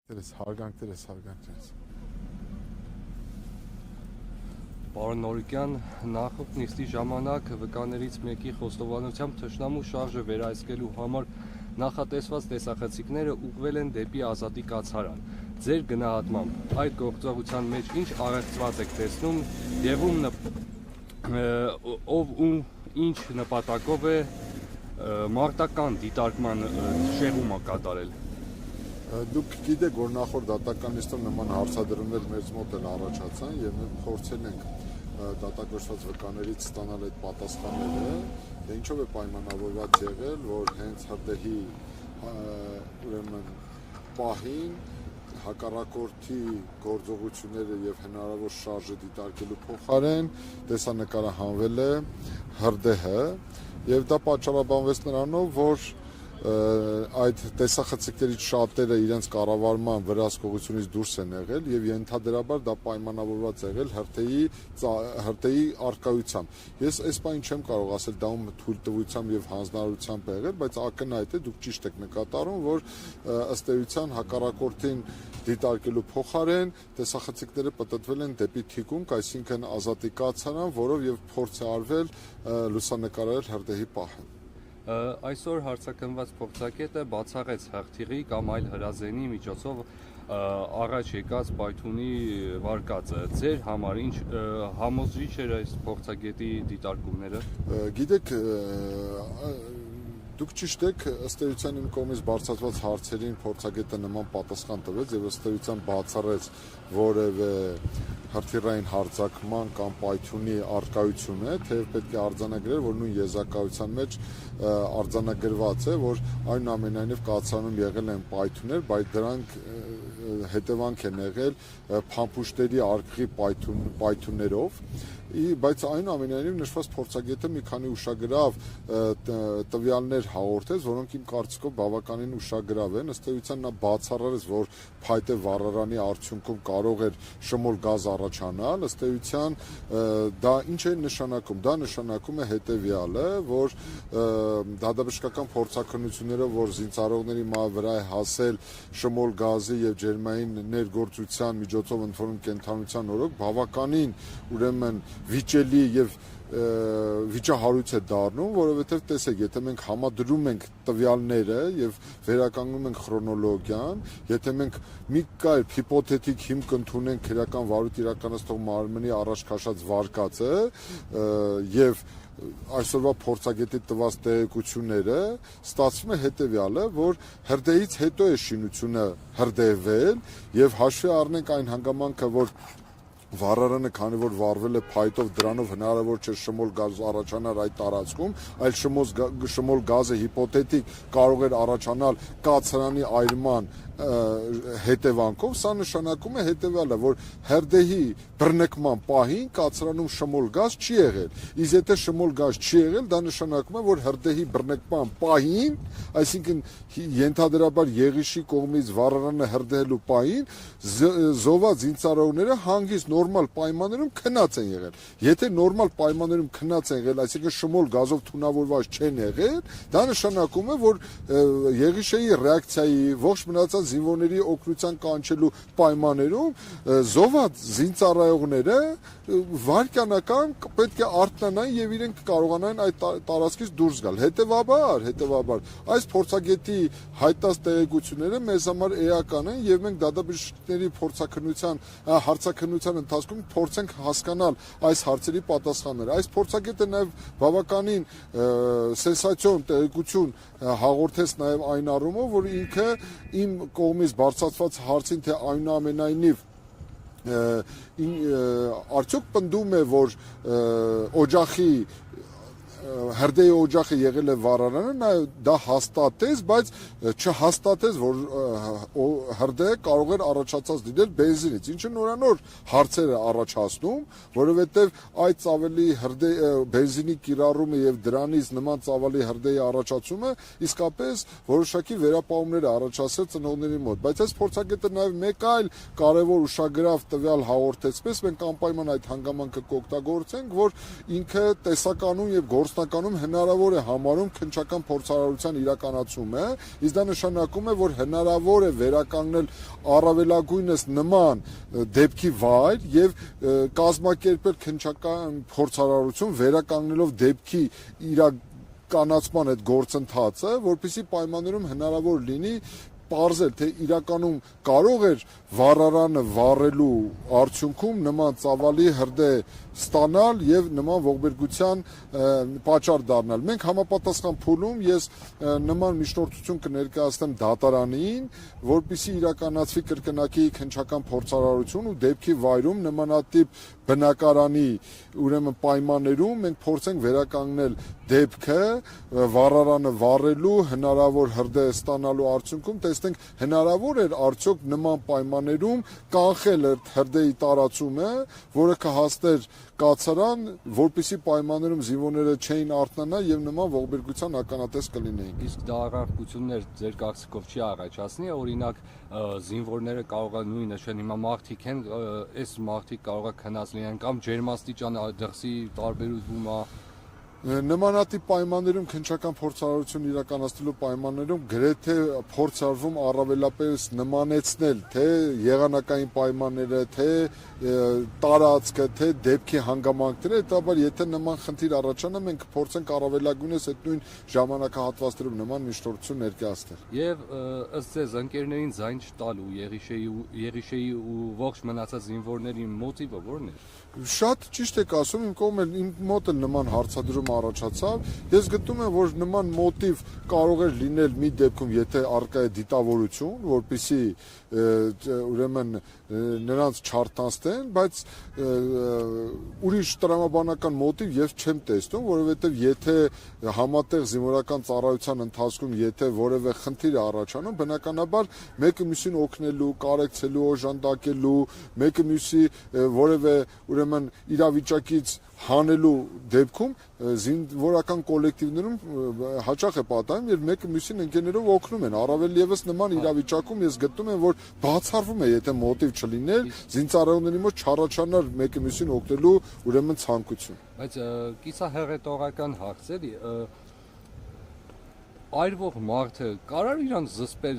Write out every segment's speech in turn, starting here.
Հարգանք։ Պարոն Նորիկյան, նախորդ նիստի ժամանակ վկաներից մեկի խոստովանությամբ թշնամու շարժը վերահսկելու համար նախատեսված տեսախցիկները ուղղվել են դեպի Ազատի կացարան։ Ձեր գնահատմամբ այդ գործողության մեջ ինչ առեղծված եք տեսնում եւ ով ու ինչ նպատակով է մարտական դիտարկման շեղումը կատարել։ Դուք գիտեք, որ նախորդ դատական նիստում նման հարցադրումներ մեզ մոտ էլ առաջացան եւ մենք փորձել ենք դատակրթված վկաներից ստանալ այդ պատասխանները, դե ինչով է պայմանավորված եղել, որ հենց հրդեհի ուրեմն պահին հակառակորդի գործողությունները եւ հնարավոր շարժը դիտարկելու փոխարեն տեսանկարահանվել է հրդեհը եւ դա պատճառաբանվեց նրանով, որ այդ տեսախցիկներից շատերը իրենց կառավարման վրացկողությունից դուրս են եղել եւ ենթադրաբար դա պայմանավորված է եղել հրդեհի արկայությամբ։ Ես այս բանը չեմ կարող ասել դա ում թույլտվությամբ եւ հանձնարարությամբ է եղել, բայց ակնհայտ է, դուք ճիշտ եք նկատառում, որ ըստ էության հակառակորդին դիտարկելու փոխարեն տեսախցիկները պտտվել են դեպի թիկունք, այսինքն Ազատի կացարան, որով եւ փորձ է արվել լուսանկարել հրդեհի պահը։ Այսօր հարցակնված փորձագետը բացառեց հաղթիռի կամ այլ հրազենի միջոցով առաջ եկած պայթյունի վարկածը։ Ձեր համար ինչ համոզիչ էր այս փորձագետի դիտարկումները։ Գիտեք, դուք ճիշտ եք, ըստ էության իմ կողմից բարձրացված հարցերին փորձագետը նման պատասխան տվեց եւ ըստ էության բացառեց որևէ հրթիռային հարձակման կամ պայթյունի առկայությունը, թեև պետք է արձանագրել, որ նույն եզակայության մեջ արձանագրված է, որ այնուամենայնիվ կացարանում եղել են պայթյուններ, բայց դրանք հետևանք են եղել փամփուշտերի արկղի պայթյուններով, բայց այնուամենայնիվ նշված փորձագետը մի քանի ուշագրավ տվյալներ հաղորդեց, որոնք իմ կարծիքով բավականին ուշագրավ են, ըստ էության նա բացառեց, որ փայտե վառարանի արդյունքում կարող էր շմոլ գազ առաջանալ, ըստ էության դա ինչ է նշանակում, դա նշանակում է հետևյալը, որ դատաբժշկական փորձաքննություններով, որ զինծառայողների վրա է հասել շմոլ գազի եւ ջերմային ներգործության միջոցով ընդունում կենթանության օրոք, բավականին ուրեմն վիճելի եւ վիճահարույց է դառնում, որովհետև տեսեք, եթե մենք համադրում ենք տվյալները եւ վերականգնում ենք քրոնոլոգիան, եթե մենք մի կայլ հիպոթետիկ հիմք ընդունենք քրեական վարույթ իրականացնող մարմնի առաջ քաշած վարկածը եւ այսօրվա փորձագետի տված տեղեկությունները, ստացվում է հետեւյալը, որ հրդեհից հետո է շինությունը հրդեհվել եւ հաշվի առնենք այն հանգամանքը, որ վառարանը, քանի որ վառվել է փայտով, դրանով հնարավոր չէ շմոլ գազ առաջանալ այդ տարածքում, այլ շմոլ գազը հիպոթետիկ կարող էր առաջանալ կացարանի այրման հետևանքով, սա նշանակում է հետևյալը, որ հրդեհի բռնկման պահին կացարանում շմոլ գազ չի եղել, իսկ եթե շմոլ գազ չի եղել, դա նշանակում է, որ հրդեհի բռնկման պահին, այսինքն ենթադրաբար Եղիշի կողմից վառարանը հրդեհելու պահին զոհված զինծառայողները հանգիստ նորմալ պայմաններում քնած են եղել։ Եթե նորմալ պայմաններում քնած են եղել, այսինքն շմոլ գազով թունավորված չեն եղել, դա նշանակում է, որ Եղիշեի ռեակցիայի ողջ մնացած զինվորների օգնության կանչելու պայմաններում զոհված զինծառայողները վայրկյանական պետք է արթնանային եւ իրենք կարողանային այդ տարածքից դուրս գալ։ Հետեւաբար այս փորձագետի հայտած տեղեկությունները մեզ համար էական են եւ մենք դատաբժշկների հարցաքննության ընթացքում փորձենք հասկանալ այս հարցերի պատասխանները։ Այս փորձագետը նաեւ բավականին սենսացիոն տեղեկություն հաղորդեց նաեւ այն առումով, որ ինքը իմ կողմից բարձրացված հարցին, թե այնուամենայնիվ արդյոք պնդում է, որ օջախի հրդեհի օջախը եղել է վառարանը, նա դա հաստատեց, բայց չհաստատեց, որ հրդեհը կարող էր առաջացած լինել բենզինից, ինչը նորանոր հարցեր է առաջացնում, որովհետև այդ ծավալի բենզինի կիրառումը եւ դրանից նման ծավալի հրդեհի առաջացումը իսկապես որոշակի վերապահումներ է առաջացրել ծնողների մոտ, բայց այս փորձագետը նաեւ մեկ այլ կարևոր ուշագրավ տվյալ հաղորդեցպես մենք անպայման այդ հանգամանքը կօգտագործենք, որ ինքը տեսականում եւ գործ գործնականում հնարավոր է համարում քննչական փորձարարության իրականացումը, իսկ դա նշանակում է, որ հնարավոր է վերականգնել առավելագույնս նման դեպքի վայր եւ կազմակերպել քննչական փորձարարություն վերականգնելով դեպքի իրականացման այդ գործընթացը, որպեսզի պայմաններում հնարավոր լինի պարզել, թե իրականում կարող էր վառարանը վառելու արդյունքում նման ծավալի հրդեհ ստանալ եւ նման ողբերգության պատճառ դառնալ։ Մենք համապատասխան փուլում ես նման միջնորդություն կներկայացնեմ դատարանին, որպեսզի իրականացվի կրկնակի քննչական փորձարարություն ու դեպքի վայրում նմանատիպ բնակարանի ուրեմն պայմաններում մենք փորձենք վերականգնել դեպքը վառարանը վառելու հնարավոր հրդեհ ստանալու արդյունքում տեսնենք հնարավոր էր արդյոք նման պայմաններում կանխել հրդեհի տարածումը, որը կհասներ կացարան, որպեսզի պայմաններում զինվորները չէին արթնանա եւ նման ողբերգության ականատես կլինեին։ Իսկ դա առարկություններ ձեր կարծիքով չի առաջացնի, օրինակ զինվորները կարող են նույնը շեն հիմա մարտիկ են, այս մարտիկ կարող է քնած լինեն կամ ջերմաստիճան դրսի տարբերվում է։ Նմանատիպ պայմաններում քննչական փորձարարություն իրականացնելու պայմաններում գրեթե փորձ արվում առավելապես նմանեցնել թե եղանակային պայմանները, թե տարածքը, թե դեպքի հանգամանքները, հետաբար եթե նման խնդիր առաջանա, մենք փորձենք առավելագույնս այդ նույն ժամանակահատվածներում նման միջնորդություն ներկայացնել։ Եվ ըստ ձեզ ընկերներին ձայն չտալու Եղիշեի ու ողջ մնացած զինվորների մոտիվը ո՞րն է։ Շատ ճիշտ եք ասում, իմ կողմից իմ մոտ էլ նման հարցադրում առաջացավ։ Ես գտնում եմ, որ նման մոտիվ կարող է լինել մի դեպքում, եթե առկա է դիտավորություն, որպեսզի ուրեմն նրանց չարթնացնեն, բայց ուրիշ տրամաբանական մոտիվ ես չեմ տեսնում, որովհետև եթե համատեղ զինվորական ծառայության ընթացքում եթե որևէ խնդիր է առաջանում, բնականաբար մեկը մյուսին օգնելու, կարեկցելու, օժանդակելու, մեկը մյուսի որևէ ուրեմն իրավիճակից հանելու դեպքում զինվորական կոլեկտիվներում հաճախ է պատահում, երբ մեկը մյուսին ընկերներով օգնում են, առավել եւս նման իրավիճակում ես գտնում եմ, որ բացառվում է, եթե մոտիվ չլիներ, զինծառայողների մոտ չառաջանար մեկը մյուսին օգնելու ուրեմն ցանկություն։ Բայց կիսահեղետորական հարց էլի, այրվող մարդը կարող իրան զսպել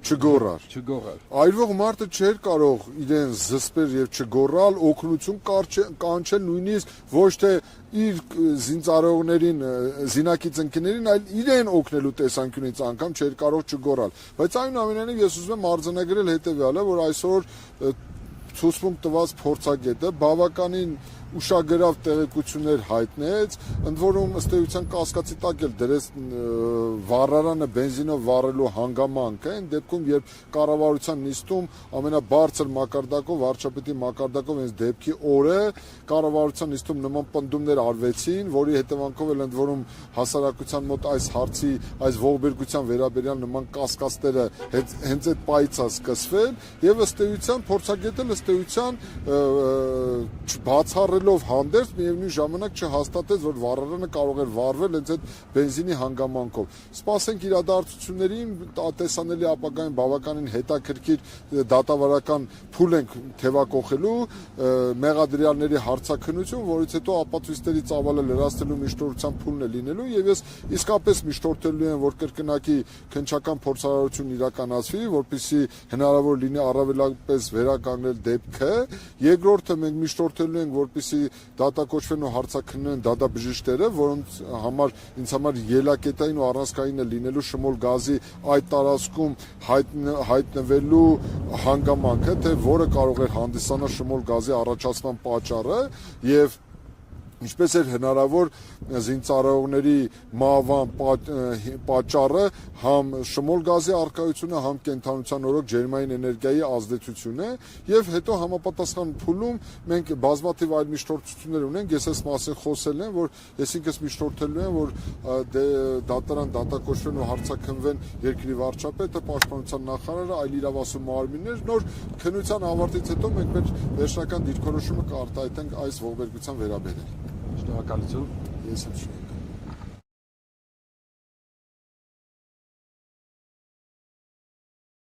չգոռալ։ Այրվող մարդը չէր կարող իրեն զսպել եւ չգոռալ, օգնություն կանչել նույնիսկ ոչ թե իր զինծառայողներին, զինակից ընկերներին, այլ իրեն օգնելու տեսանկյունից անգամ չէր կարող չգոռալ։ Բայց այնուամենայնիվ ես ուզում եմ արձանագրել հետեւյալը, որ այսօր ցուցմունք տված փորձագետը բավականին ուշագրավ տեղեկություններ հայտնեց, ընդ որում ըստ էության կասկածի տակ էլ դրեց վառարանը բենզինով վառելու հանգամանքը, այն դեպքում երբ կառավարության նիստում ամենաբարձր մակարդակով, վարչապետի մակարդակով հենց դեպքի օրը կառավարության նիստում նման պնդումներ արվեցին, որի հետևանքով էլ ընդ որում հասարակության մոտ այս հարցի, այս ողբերգության վերաբերյալ նման կասկածները հենց այդ պայից է սկսվել եւ ըստ էության փորձագետը ըստ էության բացառելով հանդերձ միևնույն ժամանակ չհաստատեց, որ վառարանը կարող էր վառվել հենց այդ բենզինի հանգամանքով։ Սպասենք իրադարձություններին, տեսանելի ապագային բավականին հետաքրքիր դատավարական փուլ ենք թևակողելու, մեղադրյալների հարցաքննություն, որից հետո ապացույցների ծավալը լրացնելու միջնորդության փուլն է լինելու եւ ես իսկապես միջնորդելու եմ, որ կրկնակի քննչական փորձարարություն իրականացվի, որպեսզի հնարավոր լինի առավելապես վերականգնել դեպքը։ Երկրորդը մենք միջնորդելու ենք, որպեսզի դատակոչվեն ու հարցաքննեն դատաբժիշկները, որոնց համար ինձ համար ելակետային ու առանցքային է լինելու շմոլ գազի այդ տարածքում հայտնվելու հանգամանքը, թե որը կարող է հանդիսանալ շմոլ գազի առաջացման պատճառը եւ ինչպես էր հնարավոր զինծառայողների մահվան պատճառը համ շմոլ գազի արկայությունը, համ կենդանության օրոք ջերմային էներգիայի ազդեցությունը եւ հետո համապատասխան փուլում մենք բազմաթիվ այլ միջնորդություններ ունենք, ես այս մասին խոսել եմ, որ ես ինքս միջնորդելու եմ, որ դատարան դատակոչվեն ու հարցաքննվեն երկրի վարչապետը, պաշտպանության նախարարը, այլ իրավասու մարմիններ, նոր քննության ավարտից հետո մենք մեր վերջնական դիրքորոշումը կարտահայտենք այս ողբերգության վերաբերյալ։ Շնորհակալություն։ Ես եմ շնորհակալ։